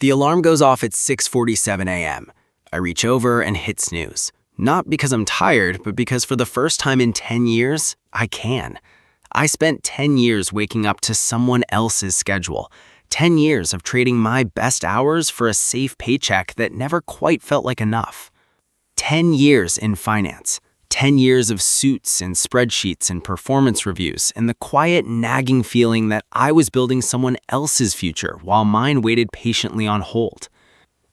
The alarm goes off at 6:47 a.m. I reach over and hit snooze. Not because I'm tired, but because for the first time in 10 years, I can. I spent 10 years waking up to someone else's schedule. 10 years of trading my best hours for a safe paycheck that never quite felt like enough. 10 years in finance. 10 years of suits and spreadsheets and performance reviews, and the quiet, nagging feeling that I was building someone else's future while mine waited patiently on hold.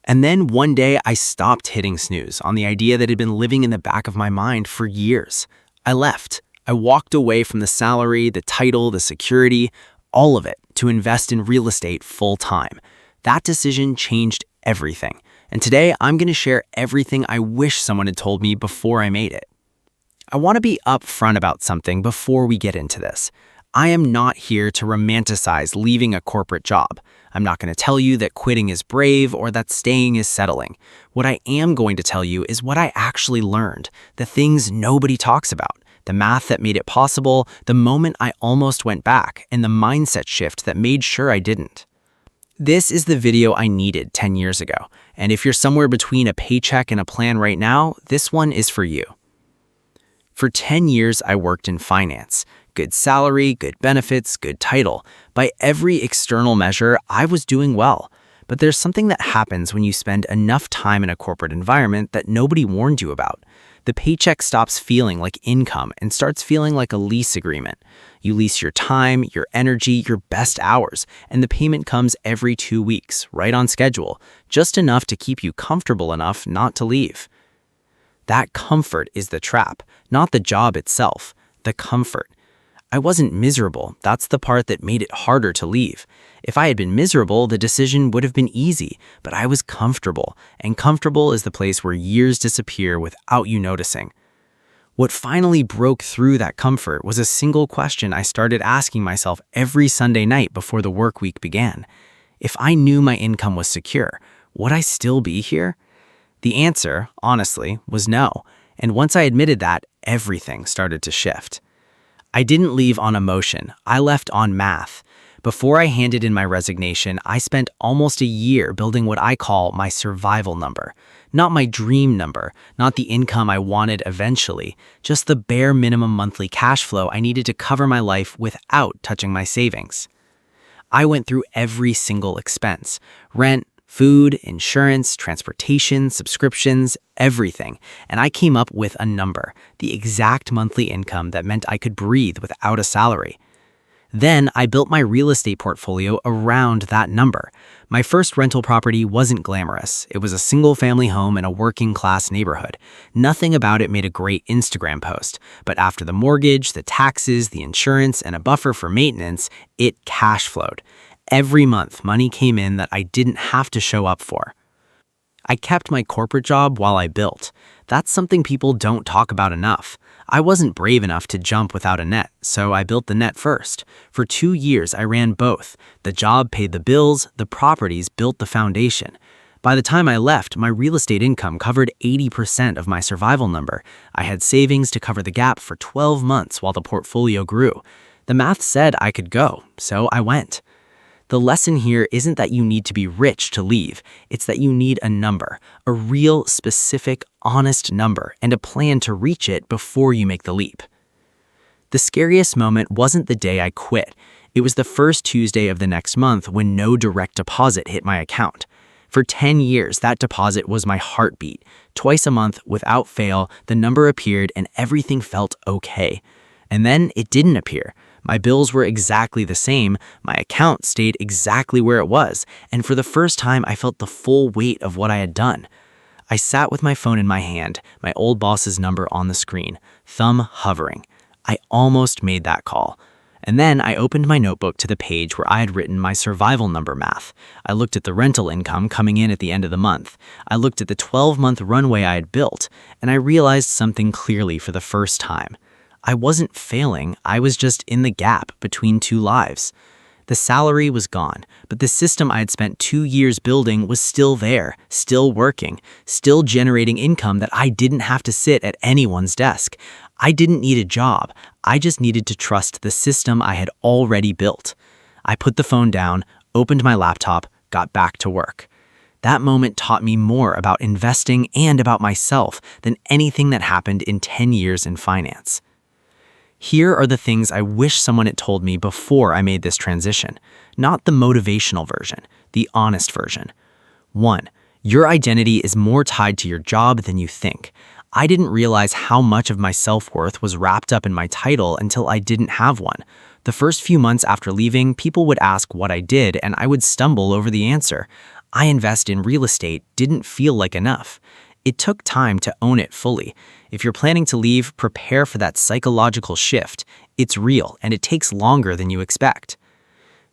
And then one day I stopped hitting snooze on the idea that had been living in the back of my mind for years. I left. I walked away from the salary, the title, the security, all of it, to invest in real estate full time. That decision changed everything. And today I'm going to share everything I wish someone had told me before I made it. I want to be upfront about something before we get into this. I am not here to romanticize leaving a corporate job. I'm not going to tell you that quitting is brave or that staying is settling. What I am going to tell you is what I actually learned, the things nobody talks about, the math that made it possible, the moment I almost went back, and the mindset shift that made sure I didn't. This is the video I needed 10 years ago, and if you're somewhere between a paycheck and a plan right now, this one is for you. For 10 years, I worked in finance. Good salary, good benefits, good title. By every external measure, I was doing well. But there's something that happens when you spend enough time in a corporate environment that nobody warned you about. The paycheck stops feeling like income and starts feeling like a lease agreement. You lease your time, your energy, your best hours, and the payment comes every 2 weeks, right on schedule, just enough to keep you comfortable enough not to leave. That comfort is the trap, not the job itself, the comfort. I wasn't miserable. That's the part that made it harder to leave. If I had been miserable, the decision would have been easy, but I was comfortable, and comfortable is the place where years disappear without you noticing. What finally broke through that comfort was a single question I started asking myself every Sunday night before the work week began. If I knew my income was secure, would I still be here? The answer, honestly, was no, and once I admitted that, everything started to shift. I didn't leave on emotion, I left on math. Before I handed in my resignation, I spent almost a year building what I call my survival number. Not my dream number, not the income I wanted eventually, just the bare minimum monthly cash flow I needed to cover my life without touching my savings. I went through every single expense: rent, food, insurance, transportation, subscriptions, everything. And I came up with a number, the exact monthly income that meant I could breathe without a salary. Then I built my real estate portfolio around that number. My first rental property wasn't glamorous. It was a single-family home in a working-class neighborhood. Nothing about it made a great Instagram post. But after the mortgage, the taxes, the insurance, and a buffer for maintenance, it cash flowed. Every month, money came in that I didn't have to show up for. I kept my corporate job while I built. That's something people don't talk about enough. I wasn't brave enough to jump without a net, so I built the net first. For 2 years, I ran both. The job paid the bills, the properties built the foundation. By the time I left, my real estate income covered 80% of my survival number. I had savings to cover the gap for 12 months while the portfolio grew. The math said I could go, so I went. The lesson here isn't that you need to be rich to leave. It's that you need a number, a real, specific, honest number, and a plan to reach it before you make the leap. The scariest moment wasn't the day I quit. It was the first Tuesday of the next month when no direct deposit hit my account. For 10 years, that deposit was my heartbeat. Twice a month, without fail, the number appeared and everything felt okay. And then it didn't appear. My bills were exactly the same, my account stayed exactly where it was, and for the first time I felt the full weight of what I had done. I sat with my phone in my hand, my old boss's number on the screen, thumb hovering. I almost made that call. And then I opened my notebook to the page where I had written my survival number math. I looked at the rental income coming in at the end of the month. I looked at the 12-month runway I had built, and I realized something clearly for the first time. I wasn't failing, I was just in the gap between two lives. The salary was gone, but the system I had spent 2 years building was still there, still working, still generating income that I didn't have to sit at anyone's desk. I didn't need a job, I just needed to trust the system I had already built. I put the phone down, opened my laptop, got back to work. That moment taught me more about investing and about myself than anything that happened in 10 years in finance. Here are the things I wish someone had told me before I made this transition. Not the motivational version, the honest version. 1. Your identity is more tied to your job than you think. I didn't realize how much of my self-worth was wrapped up in my title until I didn't have one. The first few months after leaving, people would ask what I did, and I would stumble over the answer. I invest in real estate didn't feel like enough. It took time to own it fully. If you're planning to leave, prepare for that psychological shift. It's real, and it takes longer than you expect.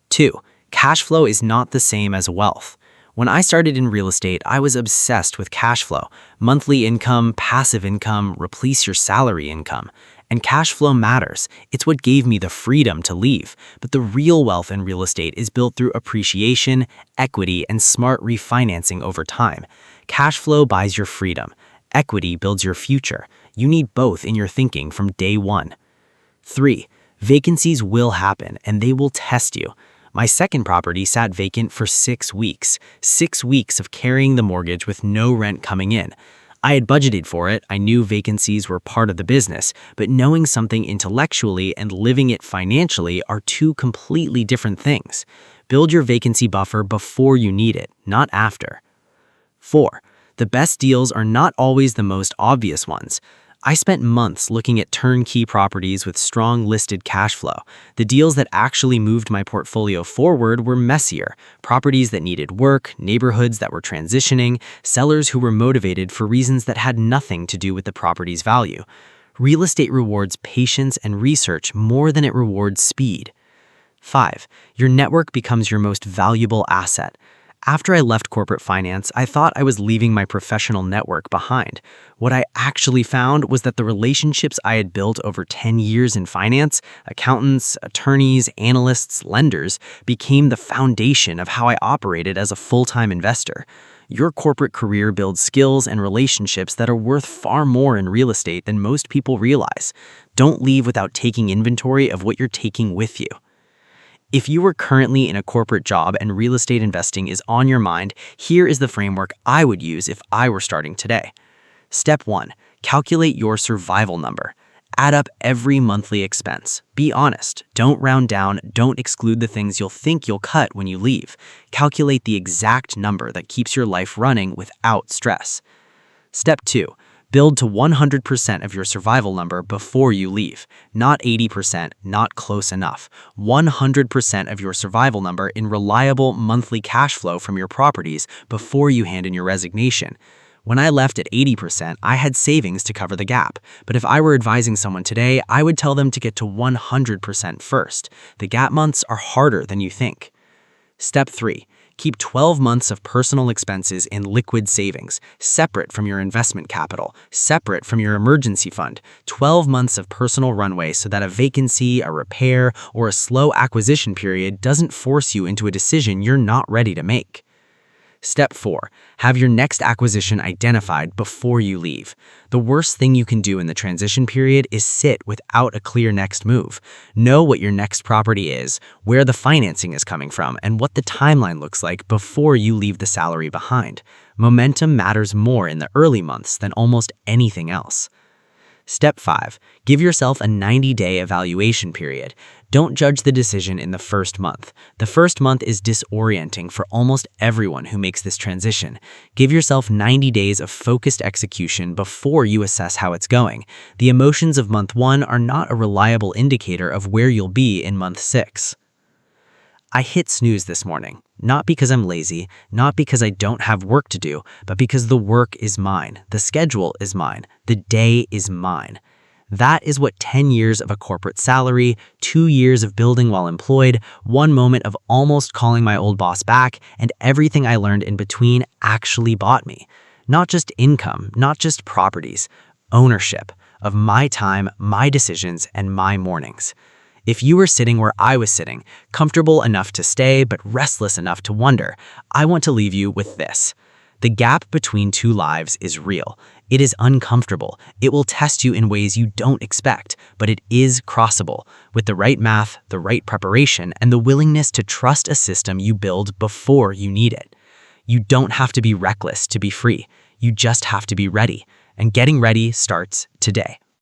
2. Cash flow is not the same as wealth. When I started in real estate, I was obsessed with cash flow. Monthly income, passive income, replace your salary income. And cash flow matters. It's what gave me the freedom to leave. But the real wealth in real estate is built through appreciation, equity, and smart refinancing over time. Cash flow buys your freedom. Equity builds your future. You need both in your thinking from day one. 3. Vacancies will happen, and they will test you. My second property sat vacant for 6 weeks. 6 weeks of carrying the mortgage with no rent coming in. I had budgeted for it, I knew vacancies were part of the business, but knowing something intellectually and living it financially are two completely different things. Build your vacancy buffer before you need it, not after. 4. The best deals are not always the most obvious ones. I spent months looking at turnkey properties with strong listed cash flow. The deals that actually moved my portfolio forward were messier. Properties that needed work, neighborhoods that were transitioning, sellers who were motivated for reasons that had nothing to do with the property's value. Real estate rewards patience and research more than it rewards speed. 5. Your network becomes your most valuable asset. After I left corporate finance, I thought I was leaving my professional network behind. What I actually found was that the relationships I had built over 10 years in finance, accountants, attorneys, analysts, lenders, became the foundation of how I operated as a full-time investor. Your corporate career builds skills and relationships that are worth far more in real estate than most people realize. Don't leave without taking inventory of what you're taking with you. If you are currently in a corporate job and real estate investing is on your mind, here is the framework I would use if I were starting today. Step 1. Calculate your survival number. Add up every monthly expense. Be honest. Don't round down. Don't exclude the things you'll think you'll cut when you leave. Calculate the exact number that keeps your life running without stress. Step 2. Build to 100% of your survival number before you leave. Not 80%, not close enough. 100% of your survival number in reliable monthly cash flow from your properties before you hand in your resignation. When I left at 80%, I had savings to cover the gap. But if I were advising someone today, I would tell them to get to 100% first. The gap months are harder than you think. Step 3. Keep 12 months of personal expenses in liquid savings, separate from your investment capital, separate from your emergency fund. 12 months of personal runway so that a vacancy, a repair, or a slow acquisition period doesn't force you into a decision you're not ready to make. Step 4. Have your next acquisition identified before you leave. The worst thing you can do in the transition period is sit without a clear next move. Know what your next property is, where the financing is coming from, and what the timeline looks like before you leave the salary behind. Momentum matters more in the early months than almost anything else. Step 5. Give yourself a 90-day evaluation period. Don't judge the decision in the first month. The first month is disorienting for almost everyone who makes this transition. Give yourself 90 days of focused execution before you assess how it's going. The emotions of month 1 are not a reliable indicator of where you'll be in month 6. I hit snooze this morning, not because I'm lazy, not because I don't have work to do, but because the work is mine, the schedule is mine, the day is mine. That is what 10 years of a corporate salary, 2 years of building while employed, 1 moment of almost calling my old boss back, and everything I learned in between actually bought me. Not just income, not just properties, ownership of my time, my decisions, and my mornings. If you were sitting where I was sitting, comfortable enough to stay but restless enough to wonder, I want to leave you with this. The gap between two lives is real. It is uncomfortable. It will test you in ways you don't expect, but it is crossable with the right math, the right preparation, and the willingness to trust a system you build before you need it. You don't have to be reckless to be free. You just have to be ready. And getting ready starts today.